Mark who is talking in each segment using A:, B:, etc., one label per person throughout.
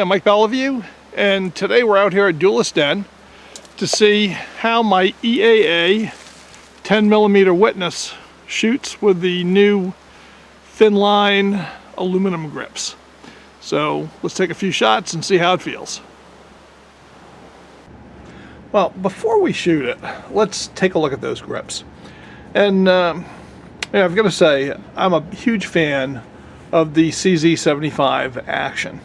A: I'm Mike Bellevue, and today we're out here at Duelist to see how my EAA 10mm Witness shoots with the new thin line aluminum grips. So let's take a few shots and see how it feels. Well, before we shoot it, let's take a look at those grips. And yeah, I've got to say, I'm a huge fan of the CZ75 action.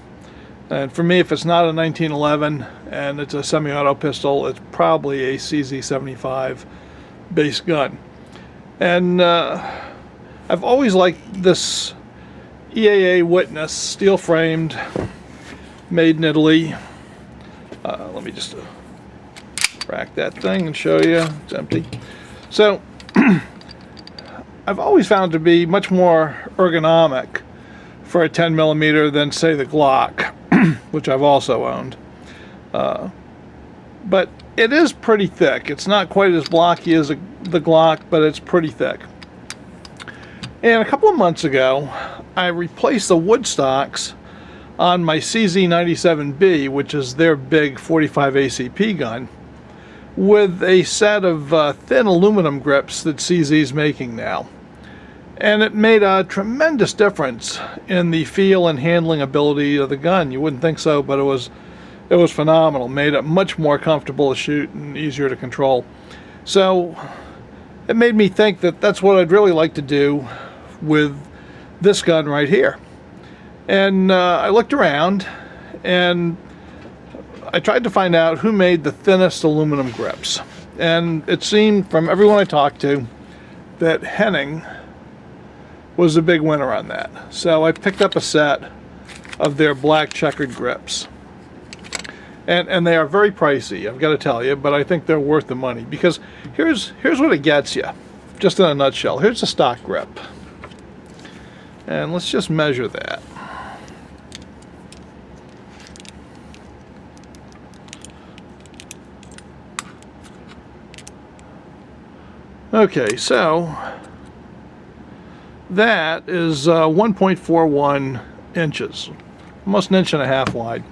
A: And for me, if it's not a 1911 and it's a semi-auto pistol, it's probably a CZ75 base gun. And I've always liked this EAA Witness, steel framed, made in Italy. Let me just rack that thing and show you. It's empty. So I've always found it to be much more ergonomic for a 10mm than, say, the Glock, which I've also owned. But it is pretty thick. It's not quite as blocky as the Glock, but it's pretty thick. And a couple of months ago, I replaced the wood stocks on my CZ97B, which is their big 45 ACP gun, with a set of thin aluminum grips that CZ's making now. And it made a tremendous difference in the feel and handling ability of the gun. You wouldn't think so, but it was phenomenal. Made it much more comfortable to shoot and easier to control. So it made me think that that's what I'd really like to do with this gun right here. And I looked around and I tried to find out who made the thinnest aluminum grips. And it seemed from everyone I talked to that Henning was a big winner on that. So I picked up a set of their black checkered grips. And they are very pricey, I've got to tell you, but I think they're worth the money, because here's what it gets you, just in a nutshell. Here's the stock grip. And let's just measure that. Okay, so that is 1.41 inches, almost an inch and a half wide.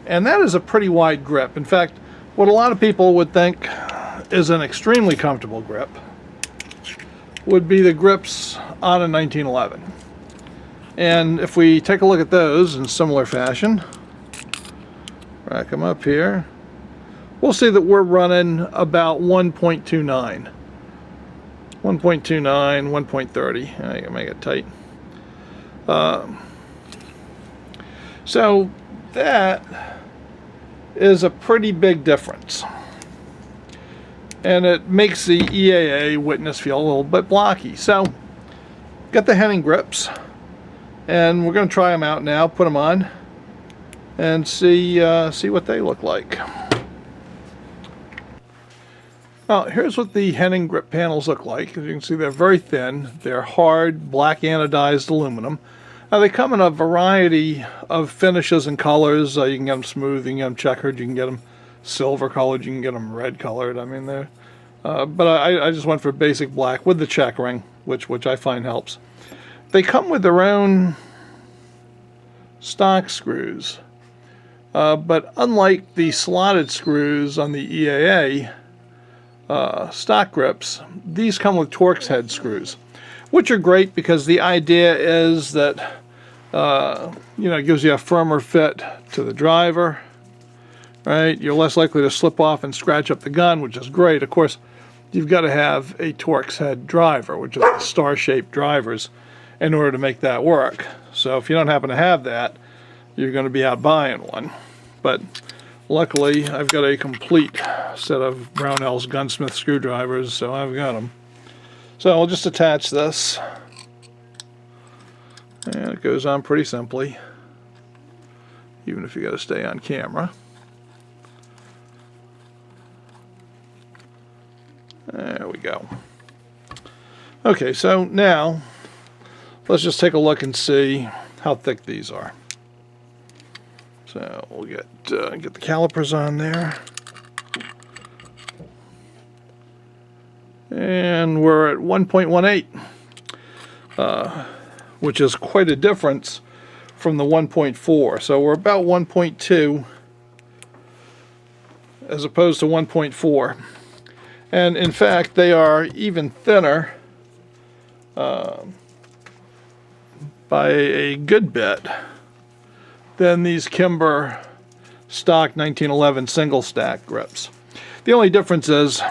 A: And that is a pretty wide grip. In fact, what a lot of people would think is an extremely comfortable grip would be the grips on a 1911. And if we take a look at those in similar fashion, rack them up here, we'll see that we're running about 1.29. 1.29, 1.30. I can make it tight. So that is a pretty big difference. And it makes the EAA Witness feel a little bit blocky. So, got the Henning grips. And we're going to try them out now, put them on, and see what they look like. Well, here's what the Henning grip panels look like. As you can see, they're very thin. They're hard, black anodized aluminum. Now, they come in a variety of finishes and colors. You can get them smooth, you can get them checkered, you can get them silver colored, you can get them red colored. I mean, they're, but I just went for basic black with the checkering, which I find helps. They come with their own stock screws, but unlike the slotted screws on the EAA stock grips, these come with Torx head screws, which are great because the idea is that it gives you a firmer fit to the driver, right? You're less likely to slip off and scratch up the gun, which is great. Of course, you've got to have a Torx head driver, which is the star-shaped drivers, in order to make that work. So if you don't happen to have that, you're going to be out buying one. But luckily, I've got a complete set of Brownell's gunsmith screwdrivers, so I've got them. So I'll just attach this, and it goes on pretty simply, even if you got to stay on camera. There we go. Okay, so now let's just take a look and see how thick these are. So we'll get the calipers on there. And we're at 1.18, which is quite a difference from the 1.4. So we're about 1.2 as opposed to 1.4. And in fact, they are even thinner by a good bit than these Kimber stock 1911 single stack grips. The only difference is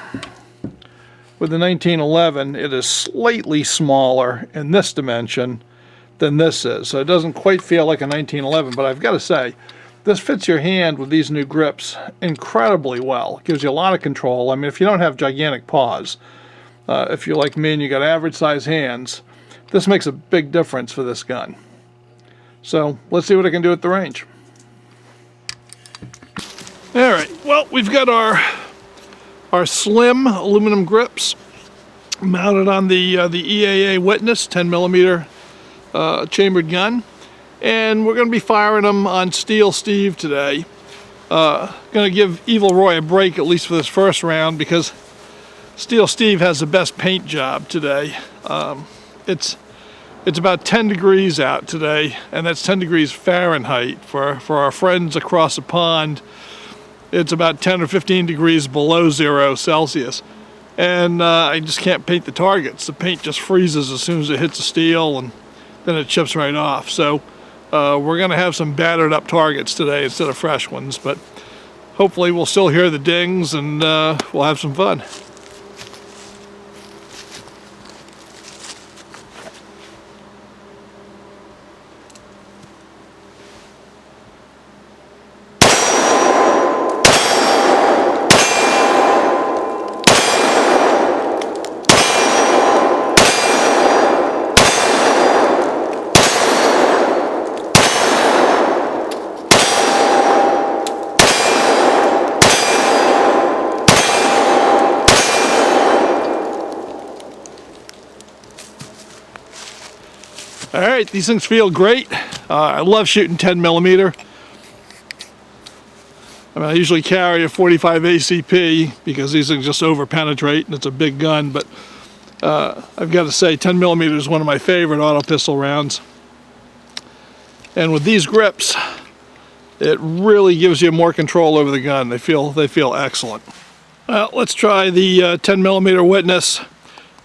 A: with the 1911, it is slightly smaller in this dimension than this is. So it doesn't quite feel like a 1911, but I've got to say, this fits your hand with these new grips incredibly well. It gives you a lot of control. I mean, if you don't have gigantic paws, if you're like me and you got average size hands, this makes a big difference for this gun. So let's see what I can do at the range. All right, well, we've got our slim aluminum grips mounted on the EAA Witness 10mm chambered gun, and we're going to be firing them on Steel Steve today. Going to give Evil Roy a break, at least for this first round, because Steel Steve has the best paint job today. It's about 10 degrees out today, and that's 10 degrees Fahrenheit. For our friends across the pond, it's about 10 or 15 degrees below 0 Celsius. And I just can't paint the targets. The paint just freezes as soon as it hits the steel, and then it chips right off. So we're going to have some battered up targets today instead of fresh ones, but hopefully we'll still hear the dings, and we'll have some fun. All right, these things feel great. I love shooting 10mm. I mean, I usually carry a 45 ACP because these things just over penetrate and it's a big gun, but I've got to say 10mm is one of my favorite auto pistol rounds. And with these grips, it really gives you more control over the gun. They feel excellent. Well, let's try the 10mm Witness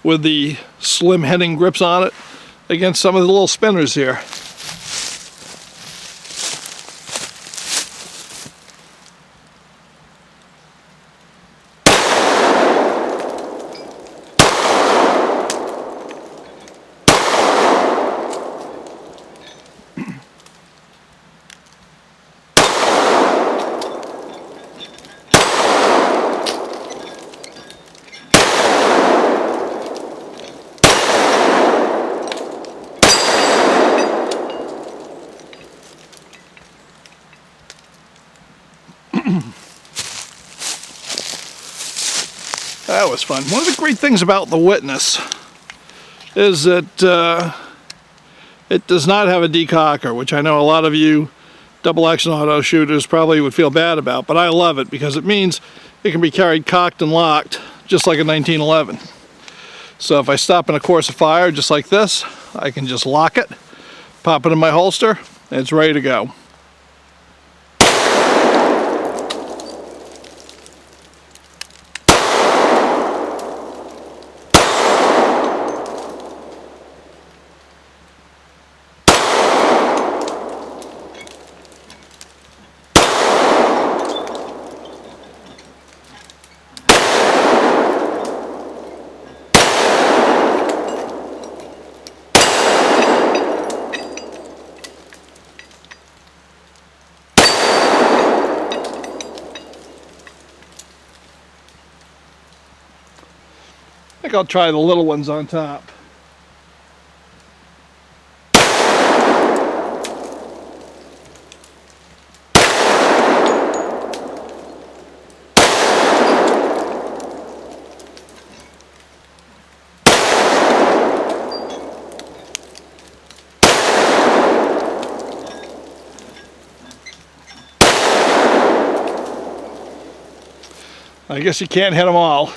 A: with the slim Henning grips on it against some of the little spinners here. That was fun. One of the great things about the Witness is that it does not have a decocker, which I know a lot of you double action auto shooters probably would feel bad about, but I love it because it means it can be carried cocked and locked just like a 1911. So if I stop in a course of fire just like this, I can just lock it, pop it in my holster, and it's ready to go. I think I'll try the little ones on top. I guess you can't hit them all.